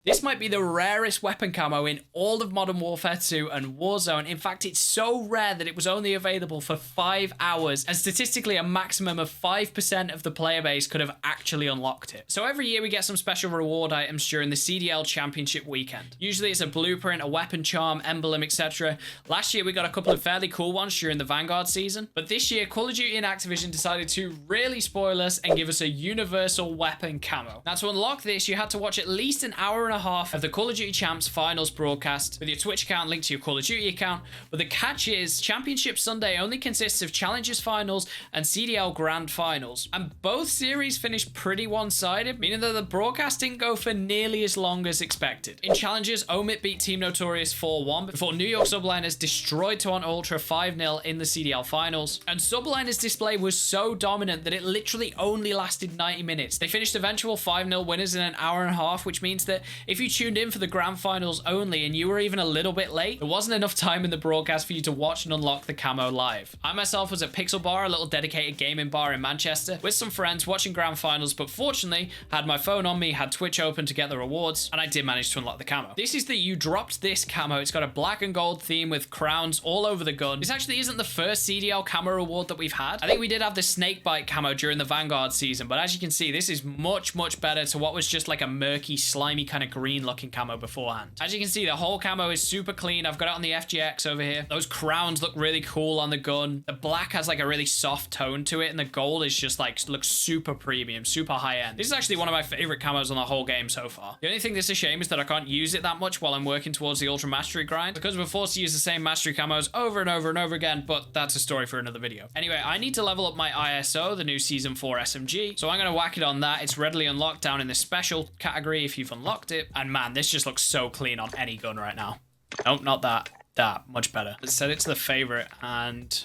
This might be the rarest weapon camo in all of Modern Warfare 2 and Warzone. In fact, it's so rare that it was only available for 5 hours, and statistically a maximum of 5% of the player base could have actually unlocked it. So every year we get some special reward items during the CDL Championship weekend. Usually it's a blueprint, a weapon charm, emblem, etc. Last year we got a couple of fairly cool ones during the Vanguard season, but this year Call of Duty and Activision decided to really spoil us and give us a universal weapon camo. Now to unlock this, you had to watch at least an hour and a half of the Call of Duty Champs finals broadcast with your Twitch account linked to your Call of Duty account. But the catch is Championship Sunday only consists of Challengers finals and CDL Grand finals, and both series finished pretty one-sided, meaning that the broadcast didn't go for nearly as long as expected. In Challengers, Omit beat Team Notorious 4-1 before New York Subliners destroyed Toronto Ultra 5-0 in the CDL finals, and Subliners' display was so dominant that it literally only lasted 90 minutes. They finished eventual 5-0 winners in an hour and a half, which means that if you tuned in for the grand finals only and you were even a little bit late, there wasn't enough time in the broadcast for you to watch and unlock the camo live. I myself was at Pixel Bar, a little dedicated gaming bar in Manchester, with some friends watching grand finals, but fortunately had my phone on me, had Twitch open to get the rewards, and I did manage to unlock the camo. This is the You Dropped This camo. It's got a black and gold theme with crowns all over the gun. This actually isn't the first CDL camo reward that we've had. I think we did have the snakebite camo during the Vanguard season, but as you can see, this is much better to what was just like a murky, slimy kind of green looking camo beforehand. As you can see, the whole camo is super clean. I've got it on the FGX over here. Those crowns look really cool on the gun. The black has like a really soft tone to it, and the gold is just like looks super premium, super high end. This is actually one of my favorite camos on the whole game so far. The only thing that's a shame is that I can't use it that much while I'm working towards the Ultra Mastery grind, because we're forced to use the same Mastery camos over and over and over again, but that's a story for another video. Anyway, I need to level up my ISO, the new Season 4 SMG, so I'm going to whack it on that. It's readily unlocked down in the special category if you've unlocked it, and man, this just looks so clean on any gun right now. Nope, not that. That, much better. Let's set it to the favorite, and...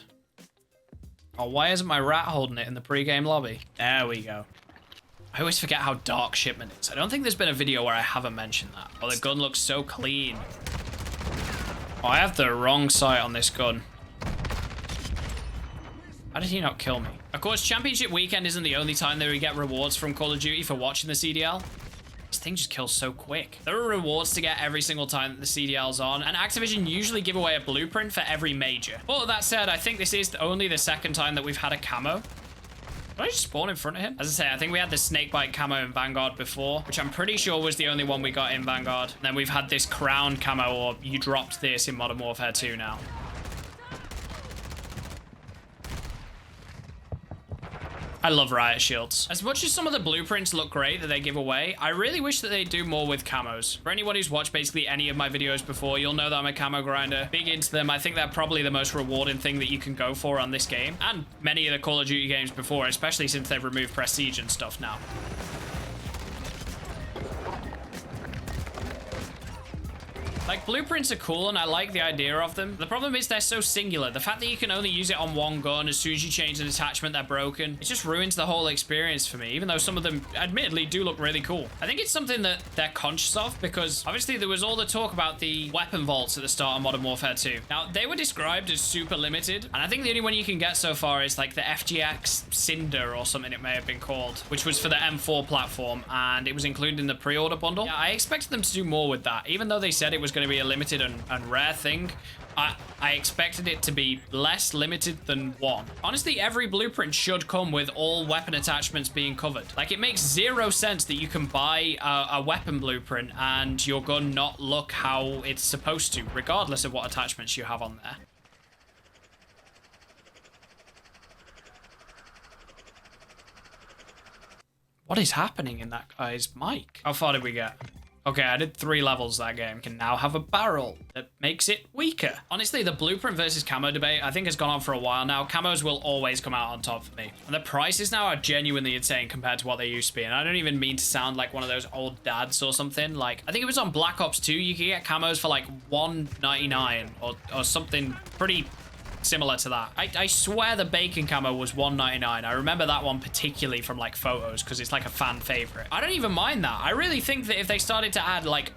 oh, why isn't my rat holding it in the pre-game lobby? There we go. I always forget how dark Shipment is. I don't think there's been a video where I haven't mentioned that. Oh, the gun looks so clean. Oh, I have the wrong sight on this gun. How did he not kill me? Of course, Championship Weekend isn't the only time that we get rewards from Call of Duty for watching the CDL. This thing just kills so quick. There are rewards to get every single time that the CDL's on, and Activision usually give away a blueprint for every major. But that said, I think this is only the second time that we've had a camo. Did I just spawn in front of him? As I say, I think we had the snakebite camo in Vanguard before, which I'm pretty sure was the only one we got in Vanguard. And then we've had this crown camo, or You Dropped This, in Modern Warfare 2 now. I love riot shields. As much as some of the blueprints look great that they give away, I really wish that they do more with camos. For anyone who's watched basically any of my videos before, you'll know that I'm a camo grinder. Big into them. I think they're probably the most rewarding thing that you can go for on this game, and many of the Call of Duty games before, especially since they've removed prestige and stuff now. Like, blueprints are cool, and I like the idea of them. The problem is they're so singular. The fact that you can only use it on one gun, as soon as you change an attachment, they're broken. It just ruins the whole experience for me, even though some of them, admittedly, do look really cool. I think it's something that they're conscious of, because obviously there was all the talk about the weapon vaults at the start of Modern Warfare 2. Now, they were described as super limited, and I think the only one you can get so far is like the FGX Cinder or something it may have been called, which was for the M4 platform, and it was included in the pre-order bundle. Yeah, I expected them to do more with that, even though they said it was going to be a limited and rare thing. I expected it to be less limited than one. Honestly, every blueprint should come with all weapon attachments being covered. Like, it makes zero sense that you can buy a weapon blueprint and your gun not look how it's supposed to, regardless of what attachments you have on there. What is happening in that guy's mic? How far did we get? Okay, I did 3 levels that game. Can now have a barrel that makes it weaker. Honestly, the blueprint versus camo debate, I think, has gone on for a while now. Camos will always come out on top for me. And the prices now are genuinely insane compared to what they used to be. And I don't even mean to sound like one of those old dads or something. Like, I think it was on Black Ops 2, you could get camos for like $1.99 or something pretty similar to that. I swear the bacon camo was $1.99. I remember that one particularly from like photos because it's like a fan favorite. I don't even mind that. I really think that if they started to add like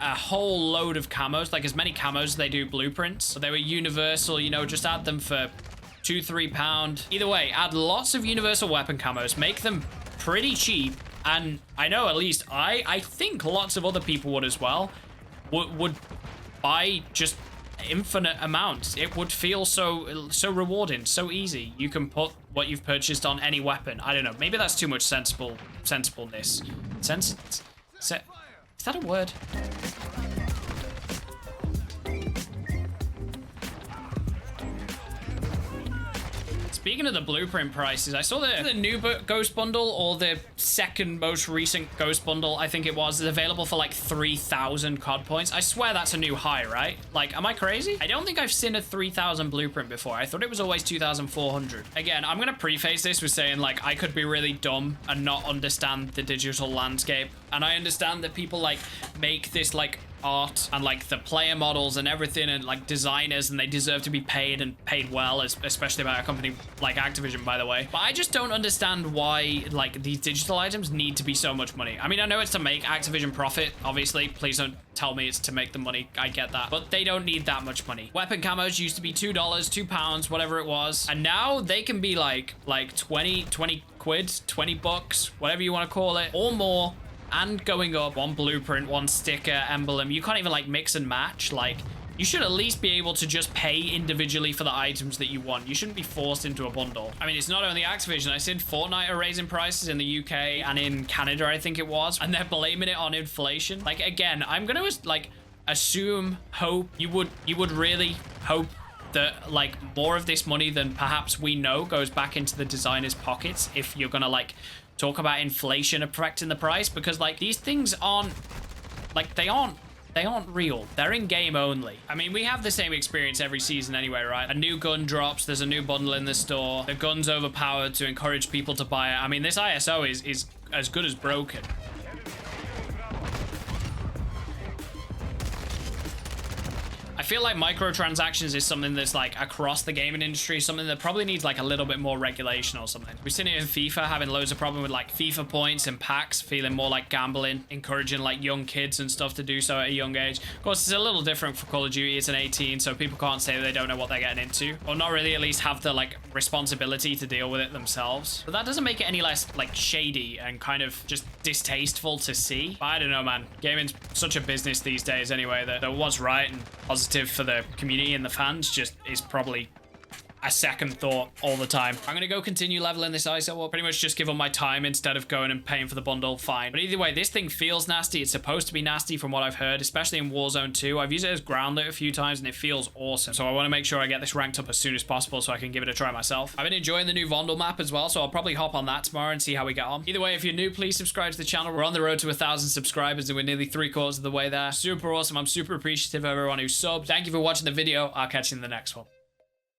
a whole load of camos, like as many camos as they do blueprints, but they were universal, you know, just add them for £2-3. Either way, add lots of universal weapon camos, make them pretty cheap, And I know at least I think lots of other people would as well, would buy just infinite amounts. It would feel so rewarding, so easy. You can put what you've purchased on any weapon. I don't know. Maybe that's too much sensibleness. Is that a word? Speaking of the blueprint prices, I saw the new Ghost Bundle, or the second most recent Ghost Bundle, I think it was, is available for like 3,000 COD points. I swear that's a new high, right? Like, am I crazy? I don't think I've seen a 3,000 blueprint before. I thought it was always 2,400. Again, I'm gonna preface this with saying, like, I could be really dumb and not understand the digital landscape. And I understand that people, like, make this, like, art and like the player models and everything, and like designers, and they deserve to be paid, and paid well, especially by a company like Activision, by the way. But I just don't understand why like these digital items need to be so much money. I mean, I know it's to make Activision profit, obviously. Please don't tell me it's to make the money. I get that, but they don't need that much money. Weapon camos used to be $2, £2, whatever it was, and now they can be like 20 quid, 20 bucks, whatever you want to call it, or more. And going up, one blueprint, one sticker, emblem. You can't even like mix and match. Like, you should at least be able to just pay individually for the items that you want. You shouldn't be forced into a bundle. I mean, it's not only Activision. I seen Fortnite are raising prices in the UK and in Canada, I think it was, and they're blaming it on inflation. Like, again, I'm gonna like assume, hope, you would really hope that like more of this money than perhaps we know goes back into the designers' pockets if you're gonna like talk about inflation affecting the price, because like these things aren't like, they aren't real. They're in game only. I mean, we have the same experience every season anyway, right? A new gun drops, there's a new bundle in the store, the gun's overpowered to encourage people to buy it. I mean, this ISO is as good as broken. I feel like microtransactions is something that's like across the gaming industry, something that probably needs like a little bit more regulation or something. We've seen it in FIFA, having loads of problem with like FIFA points and packs, feeling more like gambling, encouraging like young kids and stuff to do so at a young age. Of course, it's a little different for Call of Duty. It's an 18, so people can't say they don't know what they're getting into, or not really at least have the like responsibility to deal with it themselves. But that doesn't make it any less like shady and kind of just distasteful to see. But I don't know, man. Gaming's such a business these days anyway, that what's right and positive for the community and the fans just is probably a second thought all the time. I'm gonna go continue leveling this ISO up, pretty much just give them my time instead of going and paying for the bundle, fine. But either way, this thing feels nasty. It's supposed to be nasty from what I've heard, especially in Warzone 2. I've used it as ground loot a few times and it feels awesome. So I want to make sure I get this ranked up as soon as possible so I can give it a try myself. I've been enjoying the new Vondel map as well, so I'll probably hop on that tomorrow and see how we get on. Either way, if you're new, please subscribe to the channel. We're on the road to 1,000 subscribers and we're nearly 3/4 of the way there. Super awesome. I'm super appreciative of everyone who subbed. Thank you for watching the video. I'll catch you in the next one.